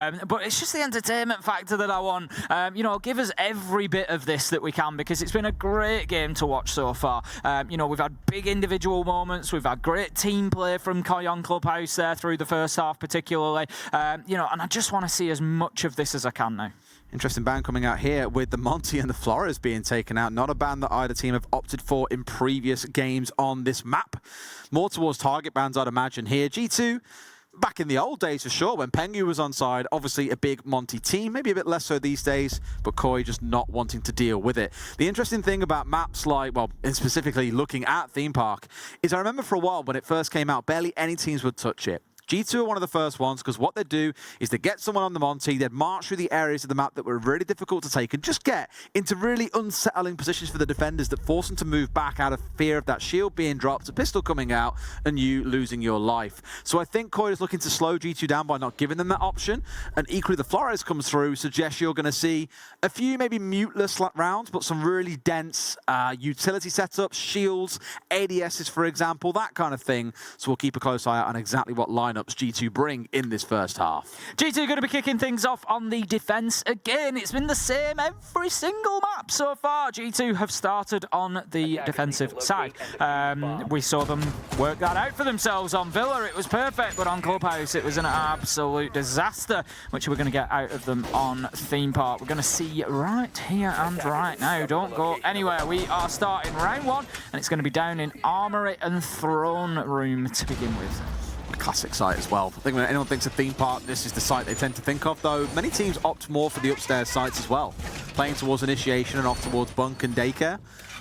But it's just the entertainment factor that I want. You know, give us every bit of this that we can, because it's been a great game to watch so far. You know, we've had big individual moments. We've had great team play from Koi on Clubhouse there through the first half particularly. You know, and I just want to see as much of this as I can now. Interesting ban coming out here with the Monty and the Flores being taken out. Not a ban that either team have opted for in previous games on this map. More towards target bans, I'd imagine here. G2, back in the old days for sure, when Pengu was on side, obviously a big Monty team, maybe a bit less so these days, but Koi just not wanting to deal with it. The interesting thing about maps like, well, and specifically looking at Theme Park, is I remember for a while when it first came out, barely any teams would touch it. G2 are one of the first ones, because what they'd do is they'd get someone on the Monty, they'd march through the areas of the map that were really difficult to take and just get into really unsettling positions for the defenders that force them to move back out of fear of that shield being dropped, a pistol coming out, and you losing your life. So I think Koi is looking to slow G2 down by not giving them that option, and equally the Flores comes through, suggests you're going to see a few maybe muteless rounds, but some really dense utility setups, shields, ADSs for example, that kind of thing. So we'll keep a close eye out on exactly what lineup G2 bring in this first half. G2 going to be kicking things off on the defense again. It's been the same every single map so far. G2 have started on the defensive side. We saw them work that out for themselves on Villa. It was perfect, but on Clubhouse it was an absolute disaster, which we're going to get out of them on Theme Park. We're going to see right here and right now. Don't go anywhere. We are starting round one, and it's going to be down in Armory and Throne Room to begin with. Classic site as well. I think when anyone thinks of Theme Park, this is the site they tend to think of, though many teams opt more for the upstairs sites as well, playing towards initiation and off towards bunk and daycare.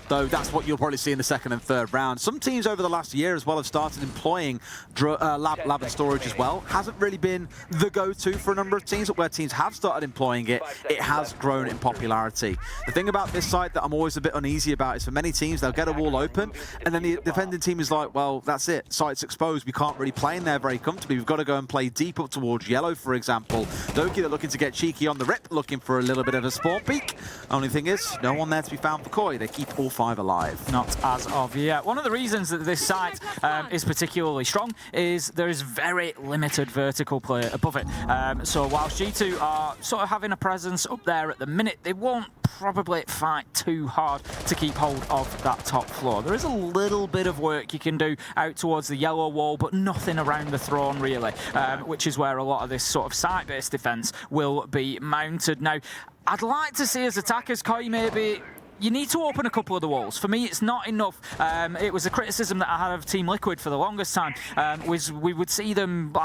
Though that's what you'll probably see in the second and third round. Some teams over the last year as well have started employing lab and storage as well. Hasn't really been the go-to for a number of teams, but where teams have started employing it, it has grown in popularity. The thing about this site that I'm always a bit uneasy about is for many teams, they'll get a wall open, and then the defending team is like, well, that's it. Site's exposed. We can't really play in there very comfortably. We've got to go and play deep up towards yellow, for example. Doki, they're looking to get cheeky on the rip, looking for a little bit of a spawn peek. Only thing is, no one there to be found for Koi. They keep all 5 alive. Not as of yet. One of the reasons that this site is particularly strong is there is very limited vertical play above it. So whilst G2 are sort of having a presence up there at the minute, they won't probably fight too hard to keep hold of that top floor. There is a little bit of work you can do out towards the yellow wall, but nothing around the throne really, which is where a lot of this sort of site-based defense will be mounted. Now, I'd like to see as attackers, Koi maybe, you need to open a couple of the walls. For me, it's not enough. It was a criticism that I had of Team Liquid for the longest time, was we would see them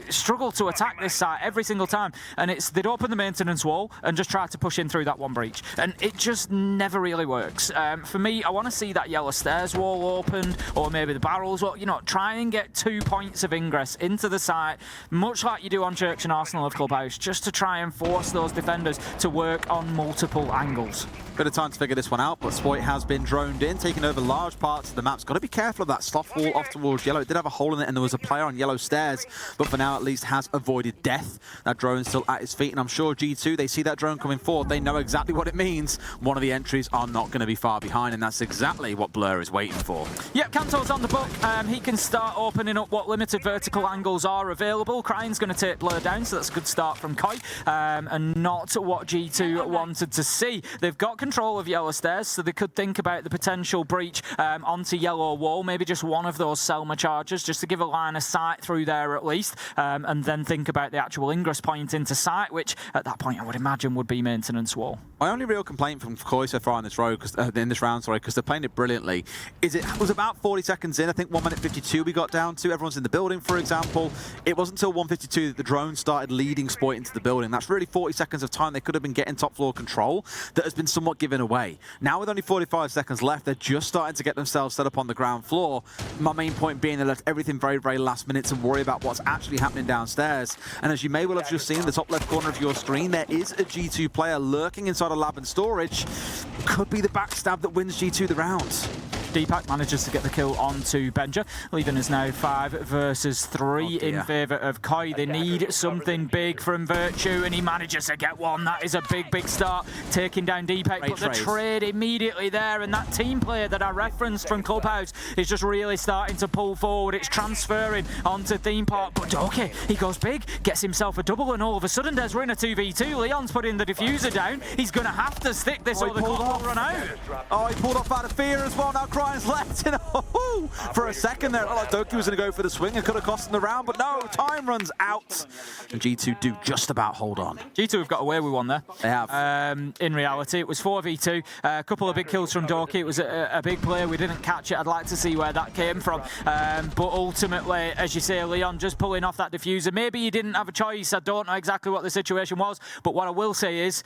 struggle to attack this site every single time, and they'd open the maintenance wall and just try to push in through that one breach, and it just never really works. For me, I want to see that yellow stairs wall opened, or maybe the barrels wall. You know, try and get 2 points of ingress into the site, much like you do on Church and Arsenal of Clubhouse, just to try and force those defenders to work on multiple angles. Bit of time to figure this one out, but Spoit has been droned in, taking over large parts of the map's got to be careful of that soft wall off towards yellow. It did have a hole in it, and there was a player on yellow stairs, but for now at least has avoided death. That drone's still at his feet, and I'm sure G2, they see that drone coming forward, they know exactly what it means. One of the entries are not going to be far behind, and that's exactly what Blur is waiting for. Yep, Kanto's on the book. He can start opening up what limited vertical angles are available. Crying's going to take Blur down, so that's a good start from Koi, and not what G2 wanted to see. They've got control of yellow stairs, so they could think about the potential breach onto yellow wall, maybe just one of those Selma charges, just to give a line of sight through there at least, and then think about the actual ingress point into site, which at that point I would imagine would be maintenance wall. My only real complaint from Koi so far in this round, because they're playing it brilliantly, is it was about 40 seconds in, I think 1 minute 52 we got down to, everyone's in the building for example. It wasn't until 1:52 that the drone started leading Spoit into the building. That's really 40 seconds of time they could have been getting top floor control that has been somewhat given away. Now with only 45 seconds left, they're just starting to get themselves set up on the ground floor. My main point being they left everything very, very last minute to worry about what's actually happening downstairs. And as you may well have just seen in the top left corner of your screen, there is a G2 player lurking inside a lab and storage. Could be the backstab that wins G2 the round. Difmark manages to get the kill onto Benja, leaving us now 5 versus 3 in favour of Koi. They need something big from Virtue, and he manages to get one. That is a big start, taking down Difmark, but the trade immediately there, and that team player that I referenced from Clubhouse is just really starting to pull forward. It's transferring onto Theme Park, but Doki, he goes big, gets himself a double, and all of a sudden Des, we're in a 2v2. Leon's putting the diffuser down. He's going to have to stick this or the clock will run out. Oh, he pulled off out of fear as well. Now Cryan's left in. For a second there, I thought Doki was going to go for the swing and could have cost him the round, but no, time runs out. And G2 do just about hold on. G2 have got away with one there. They have. In reality, it was 4v2. A couple of big kills from Doki. It was a big player. We didn't catch it. I'd like to see where that came from. But ultimately, as you say, Leon just pulling off that diffuser. Maybe he didn't have a choice. I don't know exactly what the situation was. But what I will say is,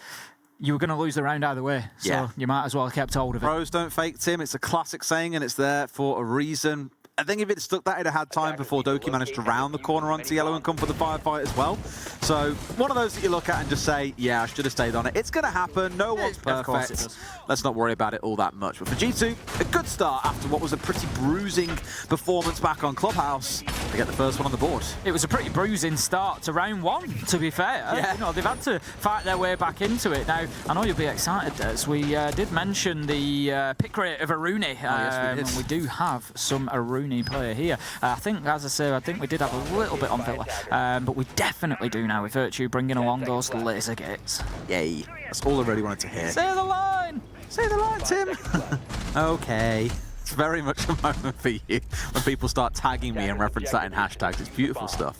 you were going to lose the round either way, so you might as well have kept hold of it. Pros don't fake, Tim. It's a classic saying, and it's there for a reason. I think if it stuck that, it'd have had time before Doki managed to round the corner onto yellow and come for the firefight as well. So one of those that you look at and just say, yeah, I should have stayed on it. It's going to happen. No one's perfect. Of course it does. Let's not worry about it all that much. But for G2, a good start after what was a pretty bruising performance back on Clubhouse to get the first one on the board. It was a pretty bruising start to round 1, to be fair. Yeah. You know, they've had to fight their way back into it. Now, I know you'll be excited, Des. We did mention the pick rate of Aruni. Yes, we did. And we do have some Aruni player here. I think, as I say, I think we did have a little bit on Villa. But we definitely do now with Virtue bringing along those laser gates. Yay. That's all I really wanted to hear. Say the line! Say the line, Tim. Okay. It's very much a moment for you when people start tagging me and reference that in hashtags. It's beautiful stuff.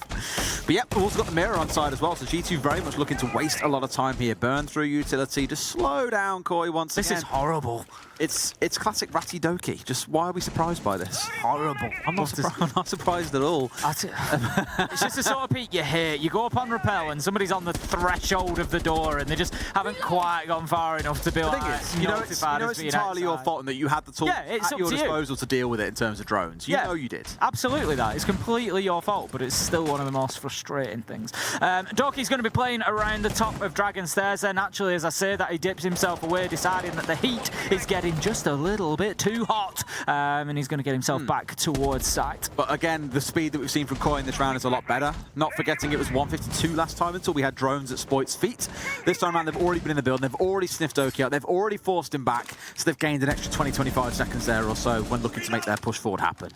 But yep, we've also got the mirror on side as well, so G2 very much looking to waste a lot of time here. Burn through utility, just slow down Koi once again. This is horrible. It's classic Ratty Doki. Just why are we surprised by this? Horrible. I'm not surprised at all. It's just the sort of peak you hate. You go up on rappel and somebody's on the threshold of the door and they just haven't quite gone far enough to be like, it's entirely your fault and that you had the tool at your disposal to deal with it in terms of drones. You know you did. Absolutely that. It's completely your fault, but it's still one of the most frustrating things. Doki's going to be playing around the top of Dragon Stairs then. Actually, as I say that, he dips himself away, deciding that the heat is getting just a little bit too hot, and he's going to get himself back towards site. But again, the speed that we've seen from Koi in this round is a lot better. Not forgetting it was 152 last time until we had drones at Spoit's feet. This time around, they've already been in the build, they've already sniffed Doki out, they've already forced him back, so they've gained an extra 20-25 seconds there or so when looking to make their push forward happen.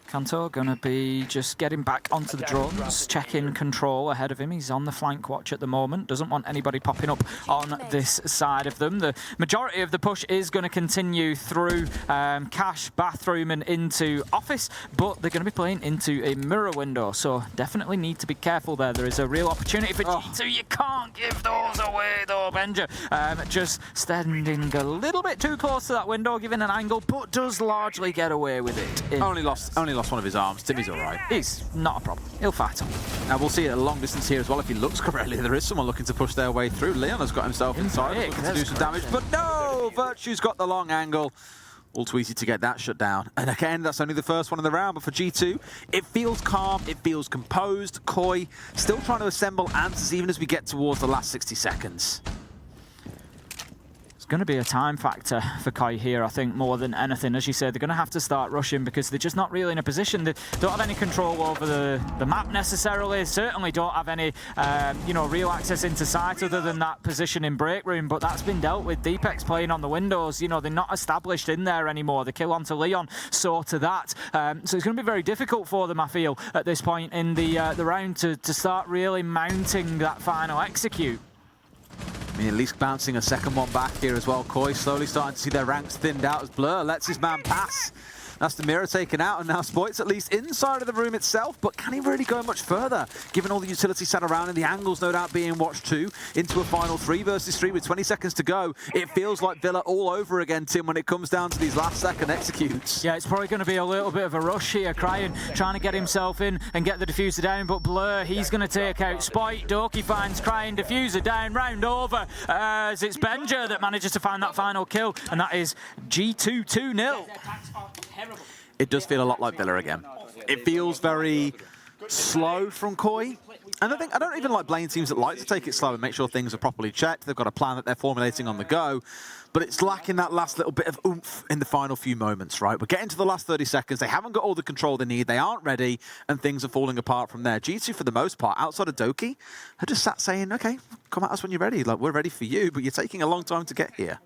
Kanto going to be just getting back onto the drones, checking control ahead of him. He's on the flank watch at the moment, doesn't want anybody popping up on this side of them. The majority of the push is going to continue through cash, bathroom and into office, but they're going to be playing into a mirror window, so definitely need to be careful there. There is a real opportunity for G2. You can't give those away though, Benja. Just standing a little bit too close to that window, giving an angle, but does largely get away with it. Only lost one of his arms. Timmy's all right. He's not a problem. He'll fight on. Now we'll see at a long distance here as well. If he looks correctly, there is someone looking to push their way through. Leon has got himself inside, looking to do some damage, but no! Virtue's got the long angle. All too easy to get that shut down. And again, that's only the first one in the round, but for G2, it feels calm, it feels composed. Koi still trying to assemble answers even as we get towards the last 60 seconds. Going to be a time factor for Koi here, I think, more than anything. As you said, they're going to have to start rushing because they're just not really in a position. They don't have any control over the map necessarily. Certainly don't have any, real access into sight other than that position in break room. But that's been dealt with. Deepek's playing on the windows. You know, they're not established in there anymore. The kill onto Leon saw to that. So it's going to be very difficult for them, I feel, at this point in the round to start really mounting that final execute. I mean, at least bouncing a second one back here as well. Koi slowly starting to see their ranks thinned out as Blur lets his man pass. That's the mirror taken out, and now Spoit's at least inside of the room itself, but can he really go much further? Given all the utility sat around and the angles no doubt being watched too, into a final 3 versus 3 with 20 seconds to go. It feels like Villa all over again, Tim, when it comes down to these last second executes. Yeah, it's probably going to be a little bit of a rush here. Cryan trying to get himself in and get the diffuser down, but Blur, he's going to take out Spoit. Doki finds Cryan, diffuser down, round over, as it's Benja that manages to find that final kill, and that is G2 2-0. It does feel a lot like Villa again. It feels very slow from Koi. And I don't even like blame teams that like to take it slow and make sure things are properly checked. They've got a plan that they're formulating on the go, but it's lacking that last little bit of oomph in the final few moments, right? We're getting to the last 30 seconds. They haven't got all the control they need. They aren't ready, and things are falling apart from there. G2, for the most part, outside of Doki, have just sat saying, okay, come at us when you're ready. Like, we're ready for you, but you're taking a long time to get here.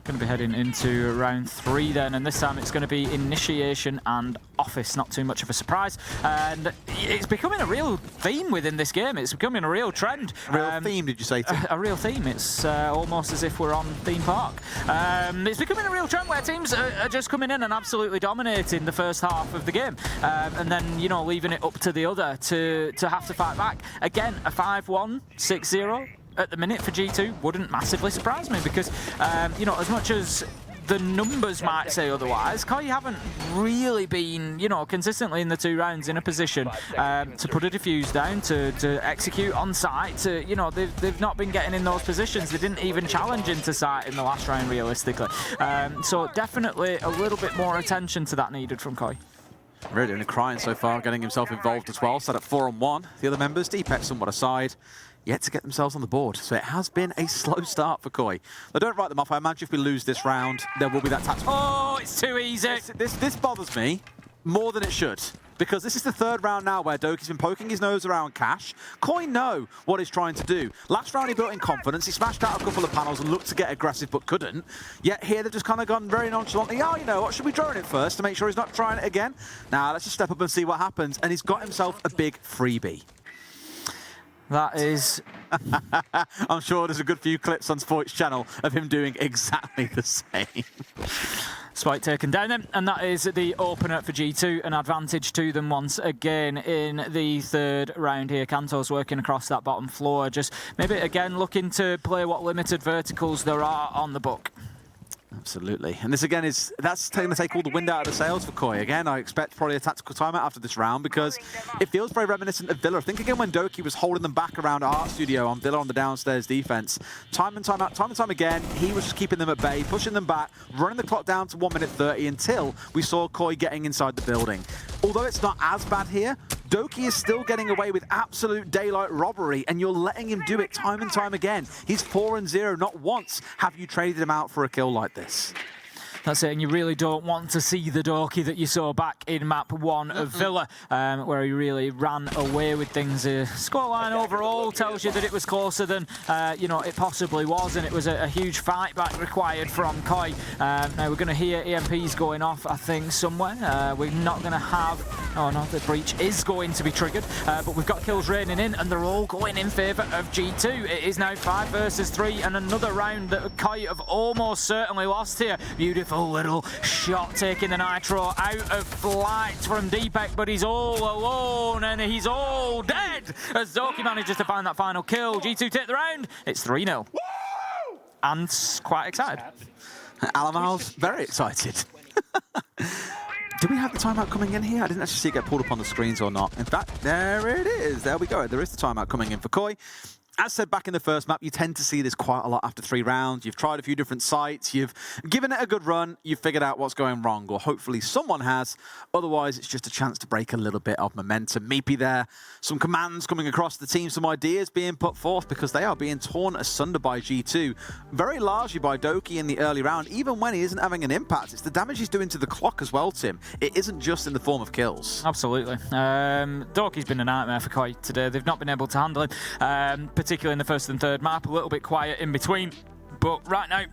Going to be heading into round 3 then, and this time it's going to be initiation and office. Not too much of a surprise, and it's becoming a real theme within this game. It's becoming a real trend. Real theme, did you say? A real theme. It's almost as if we're on theme park. It's becoming a real trend where teams are just coming in and absolutely dominating the first half of the game, and then, you know, leaving it up to the other to have to fight back. Again, a 5-1, 6-0. At the minute for G2 wouldn't massively surprise me because, you know, as much as the numbers might say otherwise, KOI haven't really been, you know, consistently in the 2 rounds in a position to put a defuse down, to execute on site, to, you know, they've not been getting in those positions. They didn't even challenge into site in the last round, realistically. So definitely a little bit more attention to that needed from KOI. Really only crying so far, getting himself involved as well. Set at 4-on-1. The other members, Deepak somewhat aside, yet to get themselves on the board. So it has been a slow start for KOI. They don't write them off. I imagine if we lose this round, there will be that tactical. Oh, it's too easy. This bothers me more than it should, because this is the 3rd round now where Doki's been poking his nose around Cash. KOI know what he's trying to do. Last round he built in confidence. He smashed out a couple of panels and looked to get aggressive but couldn't. Yet here they've just kind of gone very nonchalantly. Oh, you know what, should we drone it first to make sure he's not trying it again? Now let's just step up and see what happens. And he's got himself a big freebie. That is... I'm sure there's a good few clips on Sports channel of him doing exactly the same. Spike taken down then, and that is the opener for G2, an advantage to them once again in the 3rd round here. Kanto's working across that bottom floor, just maybe again looking to play what limited verticals there are on the book. Absolutely. And this again that's going to take all the wind out of the sails for KOI. Again, I expect probably a tactical timeout after this round because it feels very reminiscent of Villa. Think again when Doki was holding them back around Art Studio on Villa on the downstairs defense. Time and time again, he was just keeping them at bay, pushing them back, running the clock down to 1 minute 30 until we saw KOI getting inside the building. Although it's not as bad here, Doki is still getting away with absolute daylight robbery, and you're letting him do it time and time again. He's 4-0. Not once have you traded him out for a kill like this. That's it, and you really don't want to see the Doki that you saw back in map 1 of Villa, where he really ran away with things. Scoreline overall tells you that it was closer than you know, it possibly was, and it was a huge fight back required from KOI. Now we're going to hear EMPs going off, I think, somewhere. We're not going to have... Oh no, the breach is going to be triggered, but we've got kills raining in, and they're all going in favour of G2. It is now 5 versus 3, and another round that KOI have almost certainly lost here. Beautiful little shot taking the Nitro out of flight from Deepak, but he's all alone and he's all dead as Doki manages to find that final kill. G2 take the round. It's 3-0. And quite excited. Alamal's very excited. Do we have the timeout coming in here? I didn't actually see it get pulled up on the screens or not. In fact, there it is. There we go. There is the timeout coming in for KOI. As said back in the first map, you tend to see this quite a lot after 3 rounds. You've tried a few different sites, you've given it a good run, you've figured out what's going wrong, or hopefully someone has. Otherwise, it's just a chance to break a little bit of momentum. Meepy there, some commands coming across the team, some ideas being put forth because they are being torn asunder by G2. Very largely by Doki in the early round, even when he isn't having an impact. It's the damage he's doing to the clock as well, Tim. It isn't just in the form of kills. Absolutely. Doki's been a nightmare for KOI today. They've not been able to handle him. Particularly in the 1st and 3rd map, a little bit quiet in between. But right now,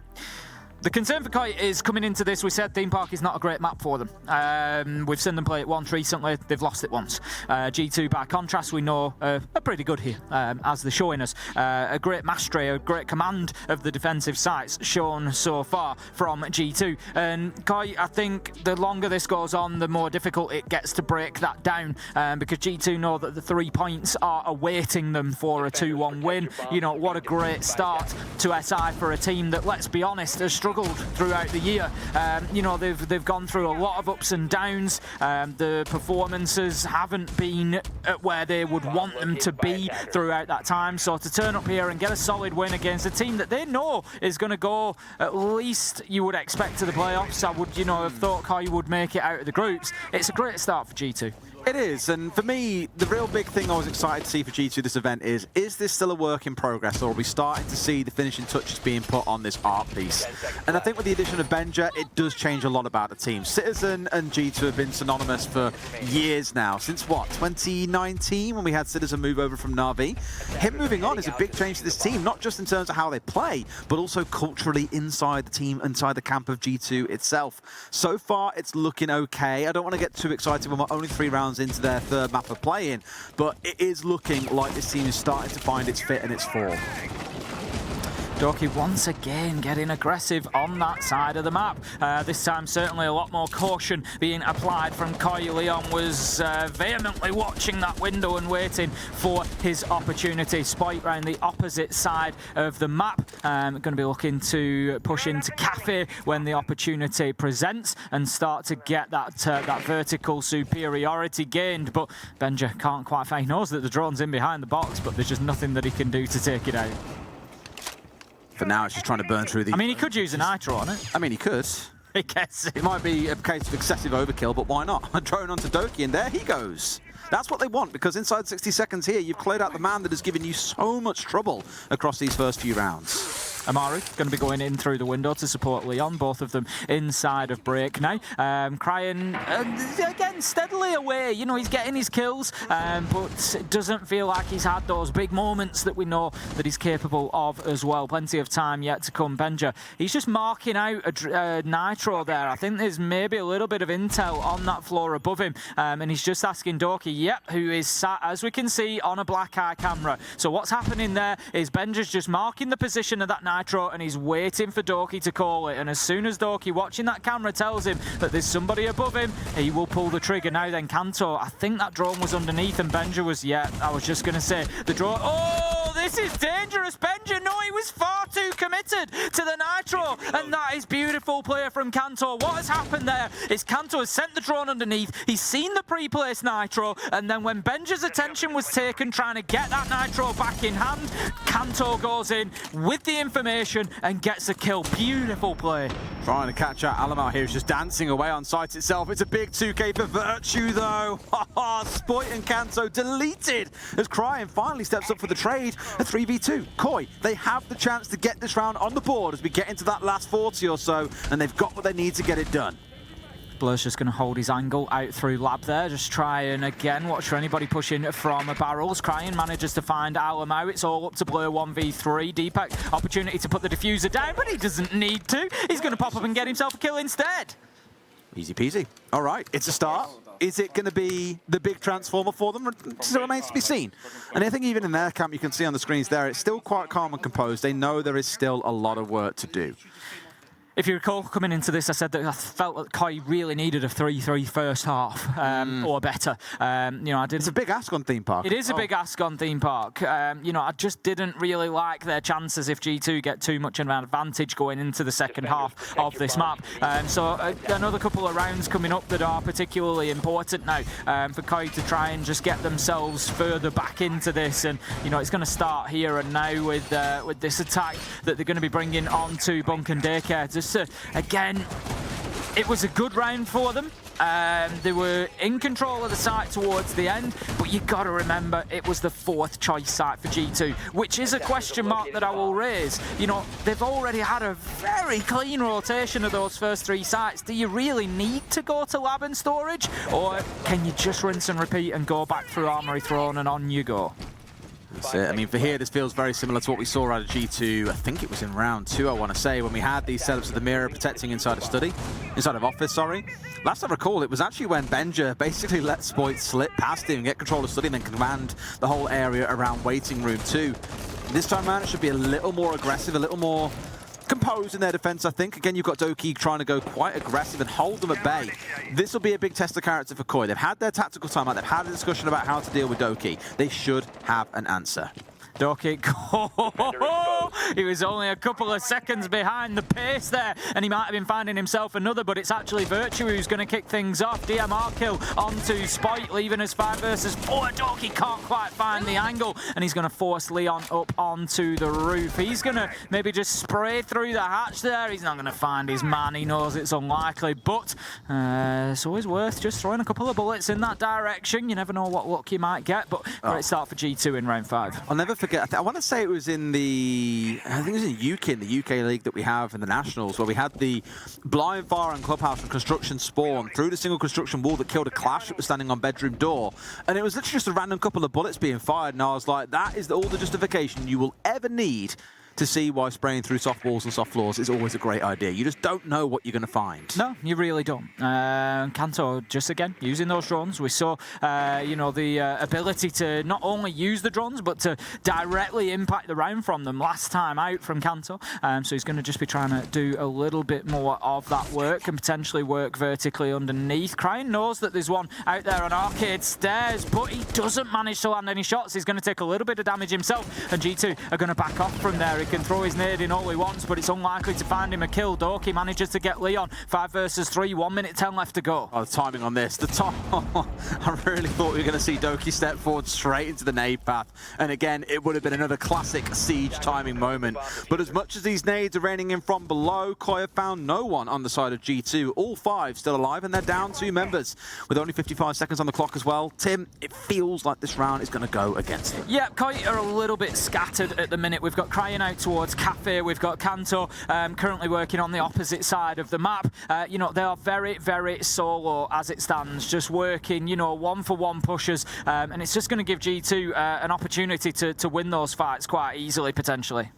the concern for KOI is coming into this, we said theme park is not a great map for them. We've seen them play it once recently, they've lost it once. G2, by contrast, we know are pretty good here, as they're showing us. A great mastery, a great command of the defensive sites shown so far from G2. And KOI, I think the longer this goes on, the more difficult it gets to break that down, because G2 know that the 3 points are awaiting them for a 2-1 win. You know, what a great start to SI for a team that, let's be honest, has struggled throughout the year. You know, they've gone through a lot of ups and downs. The performances haven't been at where they would want them to be throughout that time. So to turn up here and get a solid win against a team that they know is going to go at least, you would expect, to the playoffs. I would, you know, have thought KOI would make it out of the groups. It's a great start for G2. It is, and for me, the real big thing I was excited to see for G2 this event is this still a work in progress, or are we starting to see the finishing touches being put on this art piece? And I think with the addition of Benja, it does change a lot about the team. Citizen and G2 have been synonymous for years now, since what, 2019, when we had Citizen move over from Na'Vi? Him moving on is a big change to this team, not just in terms of how they play, but also culturally inside the team, inside the camp of G2 itself. So far, it's looking okay. I don't want to get too excited when we're only 3 rounds into their third map of playing, but it is looking like this team is starting to find its fit and its form. Doki once again getting aggressive on that side of the map. This time certainly a lot more caution being applied from Koi. Leon was vehemently watching that window and waiting for his opportunity. Spoit round the opposite side of the map. Going to be looking to push into Cafe when the opportunity presents and start to get that that vertical superiority gained. But Benja can't quite find. He knows that the drone's in behind the box, but there's just nothing that he can do to take it out. For now, it's just trying to burn through the... I mean, he could use a nitro on it. I mean, he could. I guess. It might be a case of excessive overkill, but why not? A drone onto Doki, and there he goes. That's what they want, because inside 60 seconds here, you've cleared out the man that has given you so much trouble across these first few rounds. Amaru going to be going in through the window to support Leon, both of them inside of break now. Crying, again, steadily away. You know, he's getting his kills, but it doesn't feel like he's had those big moments that we know that he's capable of as well. Plenty of time yet to come. Benja, he's just marking out a nitro there. I think there's maybe a little bit of intel on that floor above him, and he's just asking Doki, who is sat, as we can see, on a black eye camera. So what's happening there is Benja's just marking the position of that nitro, and he's waiting for Doki to call it. And as soon as Doki, watching that camera, tells him that there's somebody above him, he will pull the trigger. Now then, Kanto, I think that drone was underneath, and Benja was, I was just going to say, the drone... Oh, this is dangerous, Benja. No, he was far too committed to the nitro, and that is beautiful play from Kanto. What has happened there is Kanto has sent the drone underneath, he's seen the pre-placed nitro, and then when Benja's attention was taken trying to get that nitro back in hand, Kanto goes in with the information and gets a kill. Beautiful play. Trying to catch out Alamar here is just dancing away on site itself. It's a big 2K for Virtue though. Spoit and Kanto deleted as Cryan finally steps up for the trade. A 3v2. Koi, they have the chance to get this round on the board as we get into that last 40 or so, and they've got what they need to get it done. Blur's just going to hold his angle out through lab there. Just try and again watch for anybody pushing from barrels. Crying manages to find Alamo. It's all up to Blur 1v3. Deepak, opportunity to put the diffuser down, but he doesn't need to. He's going to pop up and get himself a kill instead. Easy peasy. All right, it's a start. Is it going to be the big transformer for them? It still remains to be seen. And I think even in their camp, you can see on the screens there, it's still quite calm and composed. They know there is still a lot of work to do. If you recall, coming into this, I said that I felt that Koi really needed a 3-3 first half, or better. You know, I didn't. It's a big ask on Theme Park. It is a big ask on Theme Park. You know, I just didn't really like their chances if G2 get too much of an advantage going into the second half of this map. So another couple of rounds coming up that are particularly important now for Koi to try and just get themselves further back into this. And you know, it's going to start here and now with this attack that they're going to be bringing onto Bunk and Daycare. Just again, it was a good round for them. They were in control of the site towards the end, but you got to remember it was the 4th choice site for G2, which is a question mark that I will raise. You know, they've already had a very clean rotation of those first 3 sites. Do you really need to go to lab and storage, or can you just rinse and repeat and go back through Armory Throne and on you go? That's it. I mean, for here, this feels very similar to what we saw out of G2. I think it was in round 2, I want to say, when we had these setups of the mirror protecting inside of office, sorry. Last I recall, it was actually when Benja basically let Spoit slip past him, get control of study, and then command the whole area around waiting room 2. This time around, it should be a little more aggressive, a little more composed in their defense, I think. Again, you've got Doki trying to go quite aggressive and hold them at bay. This will be a big test of character for Koi. They've had their tactical timeout. They've had a discussion about how to deal with Doki. They should have an answer. Doki, he was only a couple of seconds behind the pace there, and he might have been finding himself another, but it's actually Virtue who's going to kick things off. DMR kill onto Spoit, leaving us 5 versus 4. Doki can't quite find the angle, and he's going to force Leon up onto the roof. He's going to maybe just spray through the hatch there. He's not going to find his man. He knows it's unlikely, but it's always worth just throwing a couple of bullets in that direction. You never know what luck you might get, but great start for G2 in round 5. I'll never forget. I want to say it was in the, I think it was in the UK league that we have in the Nationals, where we had the blind fire and clubhouse and construction spawn through the single construction wall that killed a Clash that was standing on bedroom door, and it was literally just a random couple of bullets being fired, and I was like, that is all the justification you will ever need to see why spraying through soft walls and soft floors is always a great idea. You just don't know what you're going to find. No, you really don't. Kanto, just again, using those drones. We saw, you know, the ability to not only use the drones, but to directly impact the round from them last time out from Kanto. So he's going to just be trying to do a little bit more of that work and potentially work vertically underneath. Cryin knows that there's one out there on Arcade Stairs, but he doesn't manage to land any shots. He's going to take a little bit of damage himself, and G2 are going to back off from there. He can throw his nade in all he wants, but it's unlikely to find him a kill. Doki manages to get Leon. 5 versus 3, 1 minute 10 left to go. Oh, the timing on this. I really thought we were going to see Doki step forward straight into the nade path. And again, it would have been another classic Siege timing moment. But as much as these nades are raining in from below, Koi have found no one on the side of G2. All 5 still alive, and they're down 2 members with only 55 seconds on the clock as well. Tim, it feels like this round is going to go against them. Yeah, Koi are a little bit scattered at the minute. We've got Cryin out towards Cafe, we've got Kanto currently working on the opposite side of the map. You know, they are very, very solo as it stands, just working, you know, one-for-one pushes, and it's just going to give G2 an opportunity to win those fights quite easily, potentially.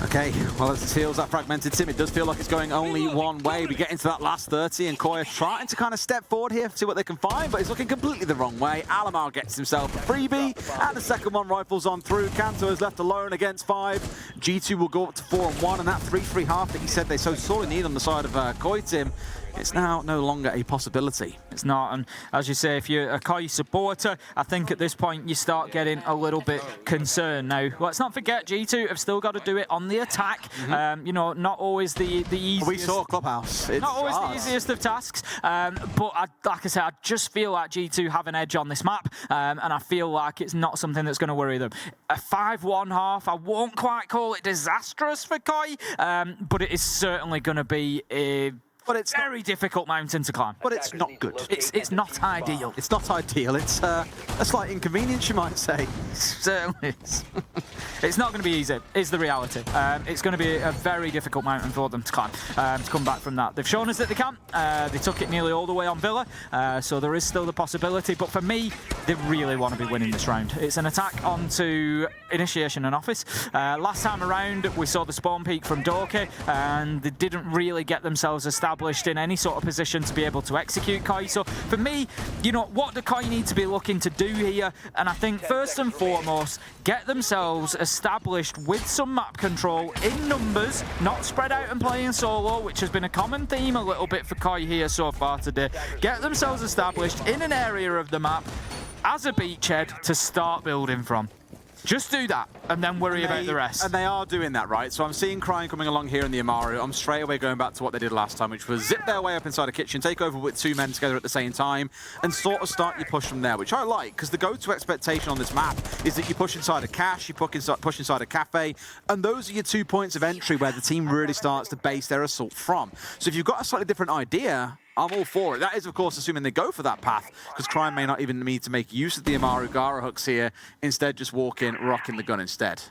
Okay, well, as it feels that fragmented Tim, it does feel like it's going only one way. We get into that last 30, and Koi trying to kind of step forward here, see what they can find, but it's looking completely the wrong way. Alamar gets himself a freebie, and the second one rifles on through. Kanto is left alone against 5. G2 will go up to 4-1, and that 3-3 half that he said they so sorely need on the side of Koi, Tim, it's now no longer a possibility. It's not, and as you say, if you're a Koi supporter, I think at this point you start getting a little bit concerned. Now, let's not forget, G2 have still got to do it on the attack. You know, not always the easiest. We saw Clubhouse. It's not always the easiest of tasks, but like I said, I just feel like G2 have an edge on this map, and I feel like it's not something that's going to worry them. A 5-1 half, I won't quite call it disastrous for Koi, but it is certainly going to be a very difficult mountain to climb. But it's not good. It's not ideal. It's not ideal. It's a slight inconvenience, you might say. Certainly is. It's not going to be easy, is the reality. It's going to be a very difficult mountain for them to climb, to come back from that. They've shown us that they can. They took it nearly all the way on Villa, so there is still the possibility. But for me, they really want to be winning this round. It's an attack onto Initiation and Office. Last time around, we saw the spawn peak from Doki, and they didn't really get themselves established in any sort of position to be able to execute Koi. So for me, you know, what do Koi need to be looking to do here? And I think first and foremost, get themselves established with some map control in numbers, not spread out and playing solo, which has been a common theme a little bit for Koi here so far today. Get themselves established in an area of the map as a beachhead to start building from. Just do that, and then worry about the rest. And they are doing that, right? So I'm seeing Cryin coming along here in the Amaru. I'm straight away going back to what they did last time, which was zip their way up inside a kitchen, take over with 2 men together at the same time, and sort of start your push from there, which I like, because the go-to expectation on this map is that you push inside a cache, you push inside a cafe, and those are your 2 points of entry where the team really starts to base their assault from. So if you've got a slightly different idea, I'm all for it. That is, of course, assuming they go for that path, because Cryin may not even need to make use of the Amaru Gara hooks here. Instead, just walk in, rocking the gun instead.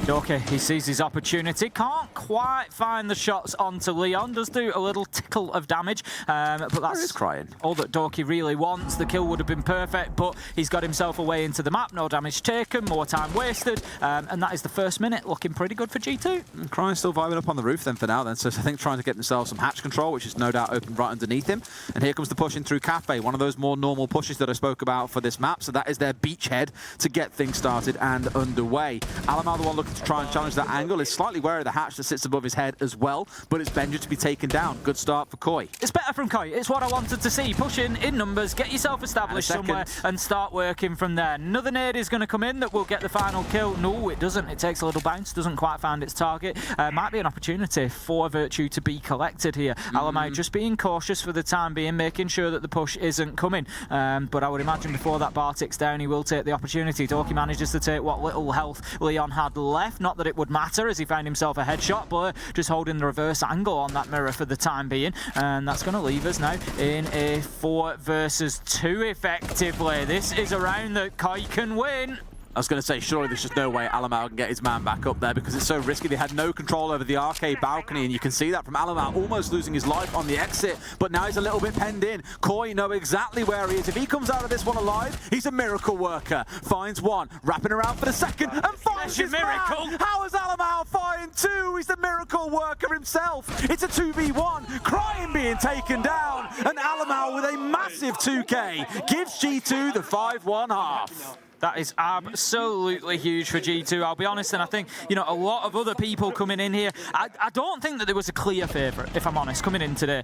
Okay, he sees his opportunity, can't quite find the shots onto Leon, does do a little tickle of damage, but that's all that Doki really wants. The kill would have been perfect, but he's got himself away into the map, no damage taken, more time wasted, and that is the first minute, looking pretty good for G2. And Cryin still vibing up on the roof then for now then, so I think trying to get themselves some hatch control, which is no doubt open right underneath him. And here comes the push in through Cafe, one of those more normal pushes that I spoke about for this map, so that is their beachhead to get things started and underway. Alamar the one looking looking to try and challenge that angle. Is slightly wary of the hatch that sits above his head as well, but it's Benja to be taken down. Good start for Koi. It's better from Koi. It's what I wanted to see. Push in numbers, get yourself established somewhere, and start working from there. Another nade is going to come in that will get the final kill. No, it doesn't. It takes a little bounce, doesn't quite find its target. Might be an opportunity for Virtue to be collected here. Alamai just being cautious for the time being, making sure that the push isn't coming. But I would imagine before that bar ticks down, he will take the opportunity. Dorky manages to take what little health Leon had left. Not that it would matter as he found himself a headshot. Blur just holding the reverse angle on that mirror for the time being. And that's going to leave us now in a 4 versus 2 effectively. This is a round that Koi can win. I was going to say, surely there's just no way Alamau can get his man back up there because it's so risky. They had no control over the arcade balcony, and you can see that from Alamau almost losing his life on the exit, but now he's a little bit penned in. Koi know exactly where he is. If he comes out of this one alive, he's a miracle worker. Finds one, wrapping around for the second, and finds his miracle. Man. How has Alamau find 2? He's the miracle worker himself. It's a 2v1. Crying being taken down, and Alamau with a massive 2K gives G2 the 5-1 half. That is absolutely huge for G2, I'll be honest, and I think, you know, a lot of other people coming in here, I don't think that there was a clear favourite, if I'm honest, coming in today.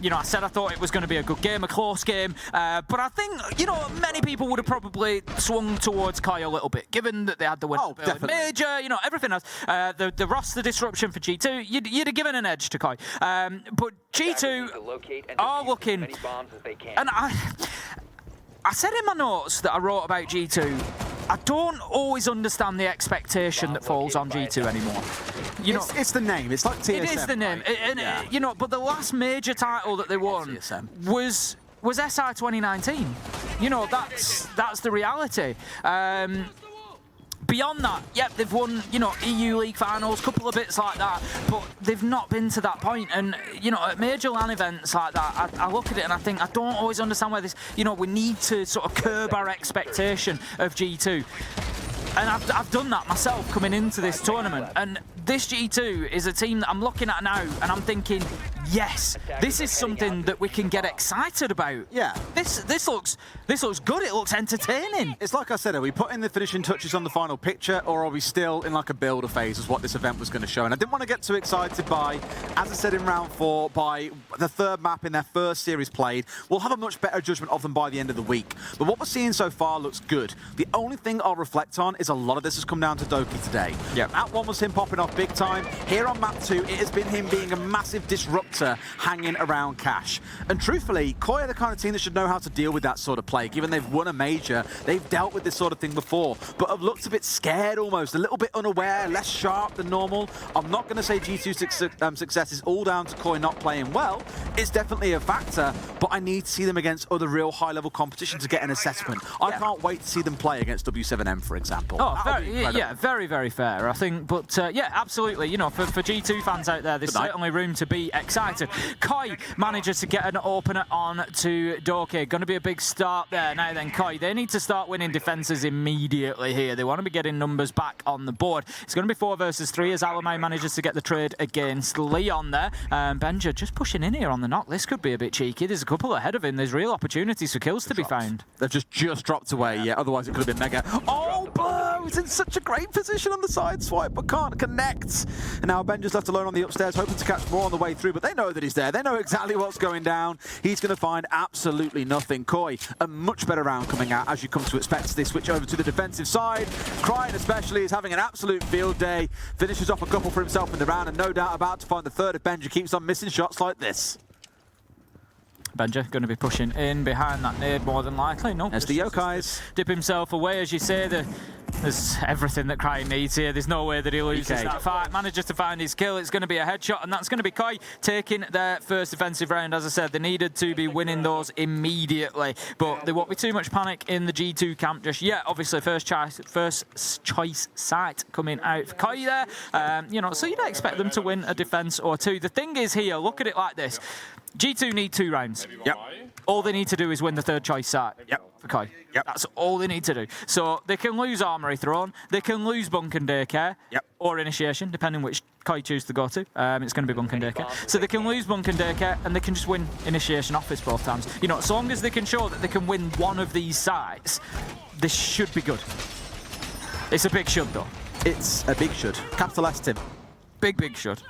You know, I said I thought it was going to be a good game, a close game, but I think, you know, many people would have probably swung towards Koi a little bit, given that they had the win major, you know, everything else. The roster disruption for G2, you'd have given an edge to Koi. But G2 are looking, and I said in my notes that I wrote about G2, I don't always understand the expectation that falls on G2 anymore. You know, it's the name. It's like TSM. It is the name. Right? And, you know, but the last major title that they won was SI 2019. You know, that's the reality. Beyond that, yep, they've won, you know, EU League finals, couple of bits like that, but they've not been to that point. And, you know, at major LAN events like that, I look at it and I think I don't always understand where this, you know, we need to sort of curb our expectation of G2. And I've done that myself coming into this tournament. And this G2 is a team that I'm looking at now and I'm thinking, yes, this is something that we can get excited about. Yeah. This looks good. It looks entertaining. It's like I said, are we putting the finishing touches on the final picture, or are we still in like a builder phase is what this event was going to show? And I didn't want to get too excited by, as I said in round 4, by the third map in their first series played. We'll have a much better judgment of them by the end of the week. But what we're seeing so far looks good. The only thing I'll reflect on is a lot of this has come down to Doki today. Yep. Map 1 was him popping off big time. Here on map 2, it has been him being a massive disruptor hanging around cash. And truthfully, Koi are the kind of team that should know how to deal with that sort of play. Given they've won a major, they've dealt with this sort of thing before, but have looked a bit scared almost, a little bit unaware, less sharp than normal. I'm not going to say G2's success is all down to Koi not playing well. It's definitely a factor, but I need to see them against other real high-level competition to get an assessment. I can't wait to see them play against W7M, for example. Oh, very, very fair, I think. But yeah, absolutely. You know, for G2 fans out there, there's certainly room to be excited. Koi manages to get an opener on to Doki. Going to be a big start there. Now then, Koi, they need to start winning defenses immediately here. They want to be getting numbers back on the board. It's going to be 4 versus 3 as Alamai manages to get the trade against Leon there. Benja just pushing in here on the knock. This could be a bit cheeky. There's a couple ahead of him. There's real opportunities for kills to be found. They've just dropped away, yeah. Otherwise, it could have been mega. Oh, Blur! He's in such a great position on the side swipe, but can't connect. And now Benja's left alone on the upstairs, hoping to catch more on the way through, but they know that he's there. They know exactly what's going down. He's going to find absolutely nothing. Koi, a much better round coming out, as you come to expect as they switch over to the defensive side. Crying especially is having an absolute field day. Finishes off a couple for himself in the round, and no doubt about to find the third if Benja keeps on missing shots like this. Benja going to be pushing in behind that nade more than likely. No, There's the Yokais. Dip himself away, as you say. There's everything that Crying needs here. There's no way that he loses that fight. Manages to find his kill. It's going to be a headshot, and that's going to be Koi taking their first defensive round. As I said, they needed to be winning those immediately, but there won't be too much panic in the G2 camp just yet. Obviously, first choice site coming out for Koi there. You know, so you'd expect them to win a defense or two. The thing is here, look at it like this. G2 need 2 rounds. Yep. All they need to do is win the third choice site. Yep. For Koi. Yep. That's all they need to do. So they can lose Armory Throne, they can lose Bunk and Daycare, or Initiation, depending which Koi choose to go to. It's going to be Bunk and Daycare. So they can lose Bunk and Daycare, and they can just win Initiation Office both times. You know, as long as they can show that they can win one of these sites, this should be good. It's a big should, though. It's a big should. Capital S, Tim. Big should.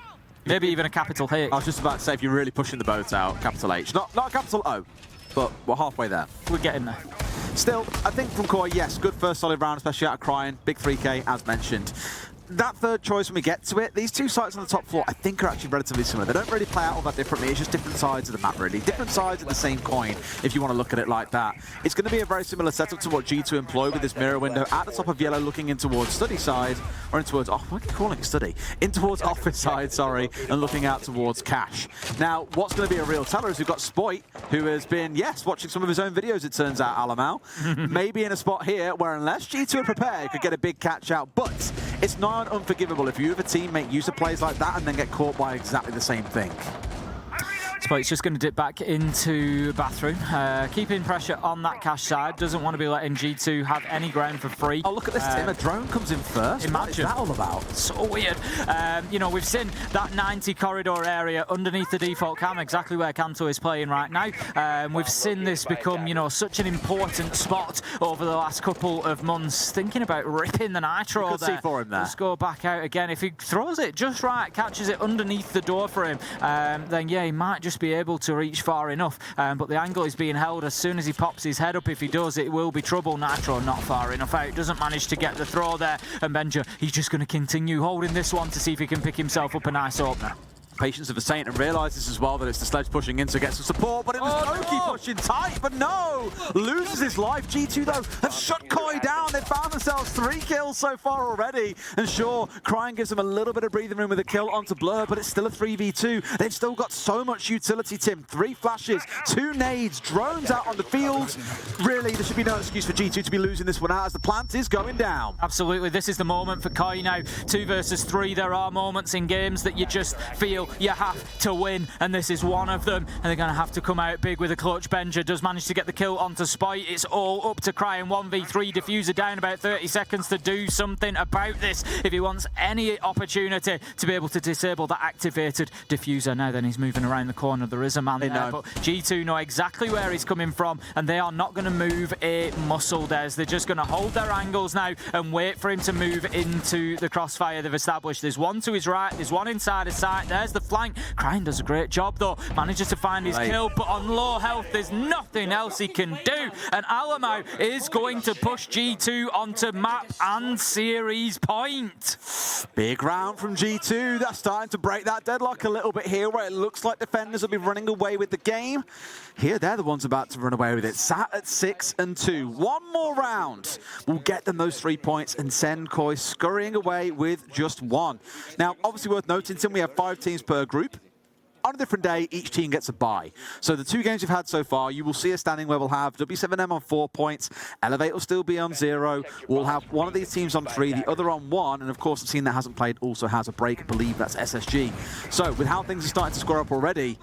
Maybe even a capital H. I was just about to say, if you're really pushing the boat out, capital H. Not a capital O, but we're halfway there. We're getting there. Still, I think from Koi, yes, good first solid round, especially out of Crying. Big 3K, as mentioned. That third choice, when we get to it, these two sites on the top floor, I think, are actually relatively similar. They don't really play out all that differently. It's just different sides of the map, really. Different sides of the same coin, if you want to look at it like that. It's going to be a very similar setup to what G2 employ with this mirror window at the top of yellow, looking in towards study side, or in towards, oh, what are you calling it, study? In towards office side, sorry, and looking out towards cash. Now, what's going to be a real teller is we've got Spoit, who has been, yes, watching some of his own videos, it turns out, Alamau. Maybe in a spot here where unless G2 are prepared, could get a big catch out, but it's not unforgivable if you have a team make use of plays like that and then get caught by exactly the same thing. Spoit's just going to dip back into bathroom, keeping pressure on that cash side. Doesn't want to be letting G2 have any ground for free. Oh, look at this, Tim. A drone comes in first. Imagine. What is that all about? So weird. You know, we've seen that 90 corridor area underneath the default cam, exactly where Kanto is playing right now. We've seen this become, you know, such an important spot over the last couple of months. Thinking about ripping the nitro Good there. see for him there. Let's go back out again. If he throws it just right, catches it underneath the door for him, then yeah, he might just be able to reach far enough, but the angle is being held. As soon as he pops his head up, if he does, it will be trouble. Nitro not far enough out, doesn't manage to get the throw there, and Benja, he's just going to continue holding this one to see if he can pick himself up a nice opener. Patience of a Saint, and realises as well that it's the Sledge pushing in to get some support, but it was Doki pushing tight, but no! Loses his life. G2, though, have shut Koi down. They've found themselves 3 kills so far already, and sure, Crying gives them a little bit of breathing room with a kill onto Blur, but it's still a 3v2. They've still got so much utility, Tim. 3 flashes, 2 nades, drones out on the field. Really, there should be no excuse for G2 to be losing this one out as the plant is going down. Absolutely, this is the moment for Koi now. 2 versus 3, there are moments in games that you just feel you have to win, and this is one of them, and they're going to have to come out big with a clutch. Benja does manage to get the kill onto Spoit. It's all up to Crying. 1v3, Diffuser down about 30 seconds to do something about this if he wants any opportunity to be able to disable that activated Diffuser. Now then, he's moving around the corner. There is a man there, but G2 know exactly where he's coming from, and they are not going to move a muscle, Des. They're just going to hold their angles now and wait for him to move into the crossfire they've established. There's one to his right, there's one inside his sight. There's the flank. Crying does a great job, though. Manages to find his kill, but on low health, there's nothing else he can do. And Alamau is going to push G2 onto map and series point. Big round from G2. That's starting to break that deadlock a little bit here, where it looks like defenders will be running away with the game. Here, they're the ones about to run away with it. Sat at 6-2. One more round will get them those 3 points and send Koi scurrying away with just 1. Now, obviously worth noting, Tim, we have 5 teams per group. On a different day, each team gets a bye. So the 2 games we've had so far, you will see a standing where we'll have W7M on 4 points, Elevate will still be on 0, we'll have one of these teams on 3, the other on 1, and of course the team that hasn't played also has a break. I believe that's SSG. So with how things are starting to square up already,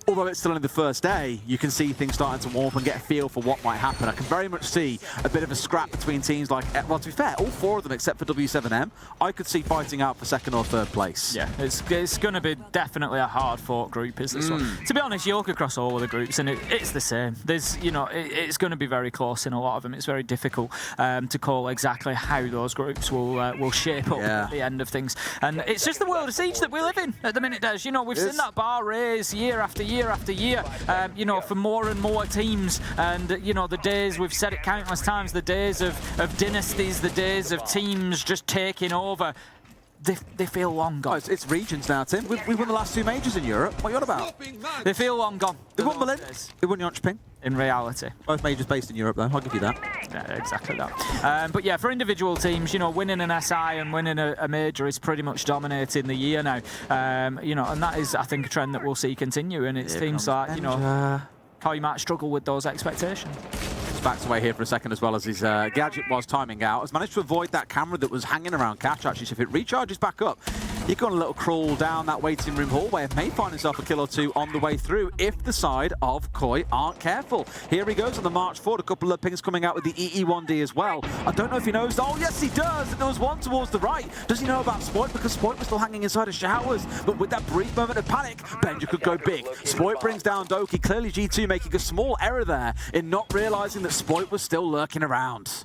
although it's still only the first day, you can see things starting to warm up and get a feel for what might happen. I can very much see a bit of a scrap between teams like, well, to be fair, all 4 of them except for W7M, I could see fighting out for 2nd or 3rd place. Yeah, it's going to be definitely a hard-fought group, is this one. To be honest, you look across all of the groups and it's the same. There's, you know, it's going to be very close in a lot of them. It's very difficult to call exactly how those groups will shape up at the end of things. And it's just the world of Siege that we live in at the minute, Des. You know, we've seen that bar raise year after year after year, you know, for more and more teams. And, you know, the days, we've said it countless times, the days of dynasties, the days of teams just taking over, they feel long gone. Oh, it's regions now, Tim. We've won the last 2 majors in Europe. What are you on about? They feel long gone. They won Berlin. They won Yonchping. In reality. Both majors based in Europe, though. I'll give you that. Yeah, exactly that. But yeah, for individual teams, you know, winning an SI and winning a major is pretty much dominating the year now. You know, and that is, I think, a trend that we'll see continue. And it seems like, you know, Koi might struggle with those expectations. Backs away here for a second, as well as his gadget was timing out. Has managed to avoid that camera that was hanging around Catch, actually. So if it recharges back up, he got a little crawl down that waiting room hallway and may find himself a kill or 2 on the way through if the side of Koi aren't careful. Here he goes on the march forward. A couple of pings coming out with the EE1D as well. I don't know if he knows. Oh, yes, he does. And there was one towards the right. Does he know about Spoit? Because Spoit was still hanging inside of showers. But with that brief moment of panic, Benja could go big. Spoit brings down Doki. Clearly G2 making a small error there in not realizing that Spoit was still lurking around.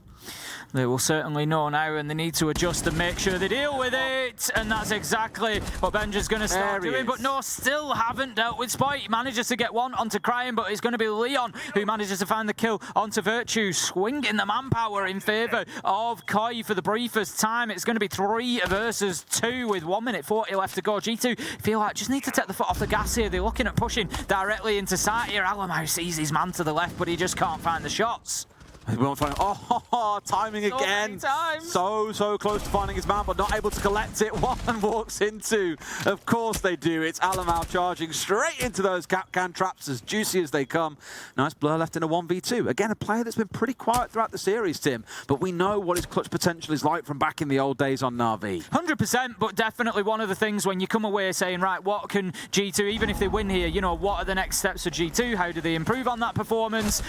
They will certainly know now, and they need to adjust and make sure they deal with it. And that's exactly what Benja's going to start doing. But no, still haven't dealt with Spoit. He manages to get one onto Cryan, but it's going to be Leon who manages to find the kill onto Virtue, swinging the manpower in favour of Koi for the briefest time. It's going to be 3 versus 2 with 1 minute 40 left to go. G2 feel like just need to take the foot off the gas here. They're looking at pushing directly into sight here. Alamau sees his man to the left, but he just can't find the shots. Oh, timing again. So close to finding his man, but not able to collect it. One walks into, of course they do. It's Alamau charging straight into those Capcan traps, as juicy as they come. Nice blur left in a 1v2. Again, a player that's been pretty quiet throughout the series, Tim, but we know what his clutch potential is like from back in the old days on Na'Vi. 100%, but definitely one of the things when you come away saying, right, what can G2, even if they win here, you know, what are the next steps for G2? How do they improve on that performance?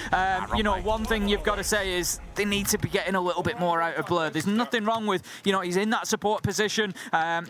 You know, one thing you've got to say is they need to be getting a little bit more out of Blur. There's nothing wrong with, you know, he's in that support position.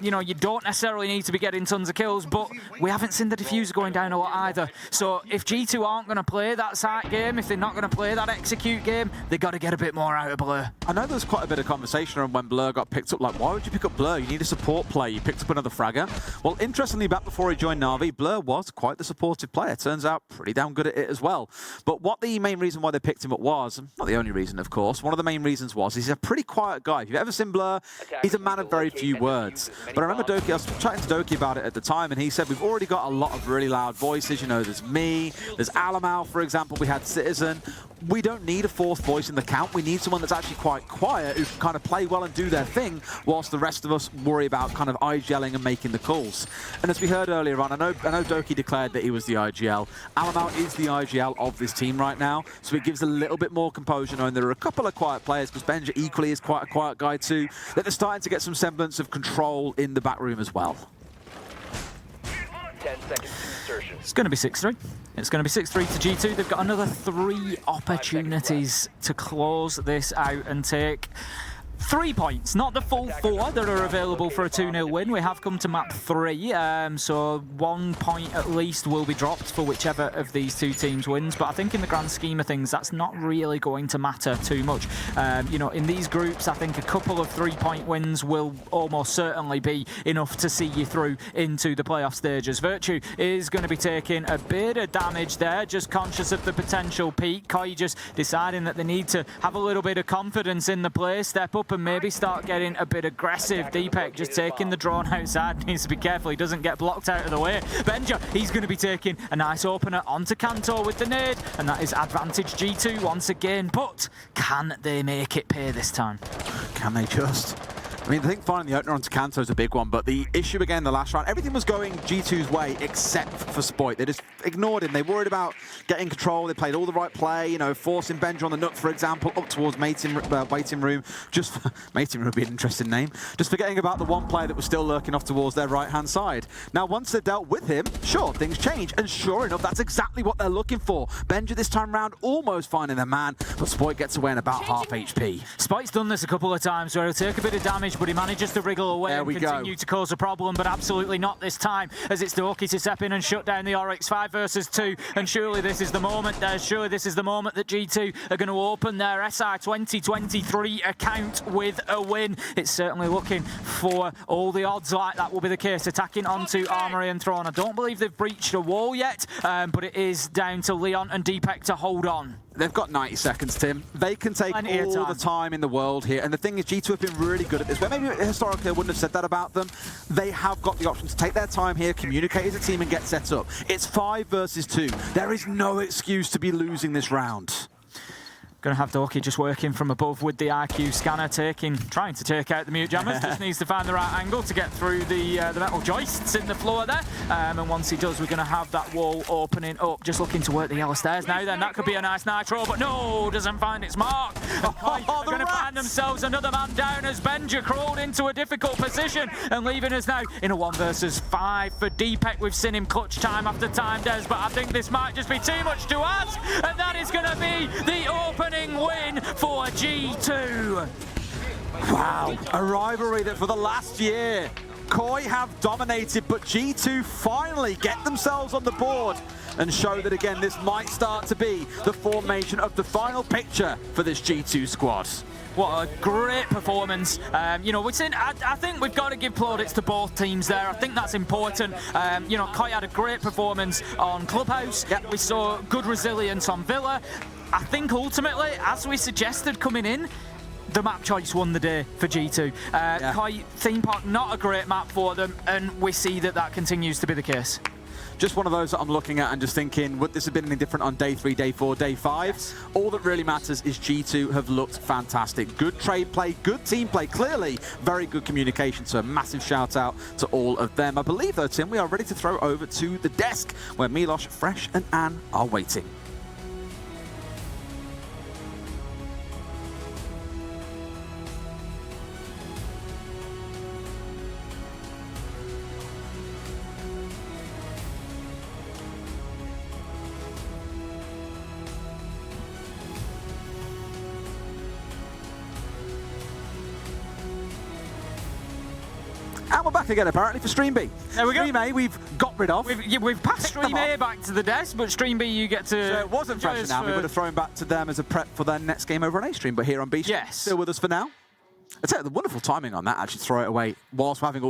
You know, you don't necessarily need to be getting tons of kills, but we haven't seen the diffuser going down a lot either. So if G2 aren't going to play that site game, if they're not going to play that execute game, they've got to get a bit more out of Blur. I know there's quite a bit of conversation around when Blur got picked up. Like, why would you pick up Blur? You need a support player. You picked up another fragger. Well, interestingly, back before he joined Na'Vi, Blur was quite the supportive player. Turns out pretty damn good at it as well. But what the main reason why they picked him up was, not the only reason, of course, one of the main reasons was he's a pretty quiet guy. If you've ever seen Blur, he's a man of very few words. But I remember Doki, I was chatting to Doki about it at the time, and he said, we've already got a lot of really loud voices. You know, there's me, there's Alamau, for example, we had Citizen. We don't need a fourth voice in the count. We need someone that's actually quite quiet, who can kind of play well and do their thing, whilst the rest of us worry about kind of IGLing and making the calls. And as we heard earlier on, I know Doki declared that he was the IGL. Alamau is the IGL of this team right now, so it gives a little bit more composure knowing there are a couple of quiet players, because Benja equally is quite a quiet guy too, that they're starting to get some semblance of control in the back room as well. 10 seconds to insertion. It's going to be 6-3. It's going to be 6-3 to G2. They've got another 3 opportunities to close this out and take 3 points, not the full 4 that are available for a 2-0 win. We have come to map 3, so 1 point at least will be dropped for whichever of these 2 teams wins. But I think in the grand scheme of things, that's not really going to matter too much. You know, in these groups, I think a couple of 3-point wins will almost certainly be enough to see you through into the playoff stages. Virtue is going to be taking a bit of damage there, just conscious of the potential peak. Koi just deciding that they need to have a little bit of confidence in the play, step up and maybe start getting a bit aggressive. Deepak just taking the drone outside, needs to be careful he doesn't get blocked out of the way. Benja, he's going to be taking a nice opener onto Kanto with the nade, and that is advantage G2 once again. But can they make it pay this time? Can they just? I mean, I think finding the opener onto Kanto is a big one, but the issue again the last round, everything was going G2's way except for Spoit. They just ignored him. They worried about getting control. They played all the right play, you know, forcing Benja on the nut, for example, up towards waiting room. Just waiting room would be an interesting name. Just forgetting about the one player that was still lurking off towards their right-hand side. Now, once they dealt with him, sure, things change, and sure enough, that's exactly what they're looking for. Benja this time round almost finding their man, but Spoit gets away in about half HP. Spoit's done this a couple of times where he'll take a bit of damage, but he manages to wriggle away and continue to cause a problem, but absolutely not this time, as it's Doki to step in and shut down the Oryx. 5 versus 2, and surely this is the moment surely this is the moment that G2 are going to open their SI 2023 account with a win. It's certainly looking for all the odds like that will be the case, attacking onto Armory and Throne. I don't believe they've breached a wall yet, but it is down to Leon and Deepak to hold on. They've got 90 seconds, Tim. They can take all the time in the world here. And the thing is, G2 have been really good at this. Where maybe historically I wouldn't have said that about them. They have got the option to take their time here, communicate as a team and get set up. It's 5 versus 2. There is no excuse to be losing this round. Going to have Doki just working from above with the IQ scanner, trying to take out the mute jammers. Just needs to find the right angle to get through the metal joists in the floor there. And once he does, we're going to have that wall opening up. Just looking to work the yellow stairs now. Then that could be a nice nitro, but no, doesn't find its mark. They're going to find themselves another man down as Benja crawled into a difficult position and leaving us now in a 1 versus 5 for Deepak. We've seen him clutch time after time, Des, but I think this might just be too much to ask, and that is going to be the opening win for G2. Wow, a rivalry that for the last year, Koi have dominated, but G2 finally get themselves on the board and show that again this might start to be the formation of the final picture for this G2 squad. What a great performance. You know, I think we've got to give plaudits to both teams there. I think that's important. You know, Koi had a great performance on Clubhouse. Yep. We saw good resilience on Villa. I think ultimately, as we suggested coming in, the map choice won the day for G2. Koi Theme Park, not a great map for them, and we see that continues to be the case. Just one of those that I'm looking at and just thinking, would this have been any different on day 3, day 4, day 5? Yes. All that really matters is G2 have looked fantastic. Good trade play, good team play, clearly very good communication, so a massive shout out to all of them. I believe though, Tim, we are ready to throw over to the desk where Milos, Fresh and Anne are waiting. And we're back again, apparently, for Stream B. There we go. Stream A, we've got rid of. We've passed Stream A back to the desk, but Stream B, you get to... So it wasn't Fresh and Anne. We would have thrown back to them as a prep for their next game over on A-Stream, but here on B-Stream, Yes. still with us for now. I'd say the wonderful timing on that, actually, throw it away whilst we're having all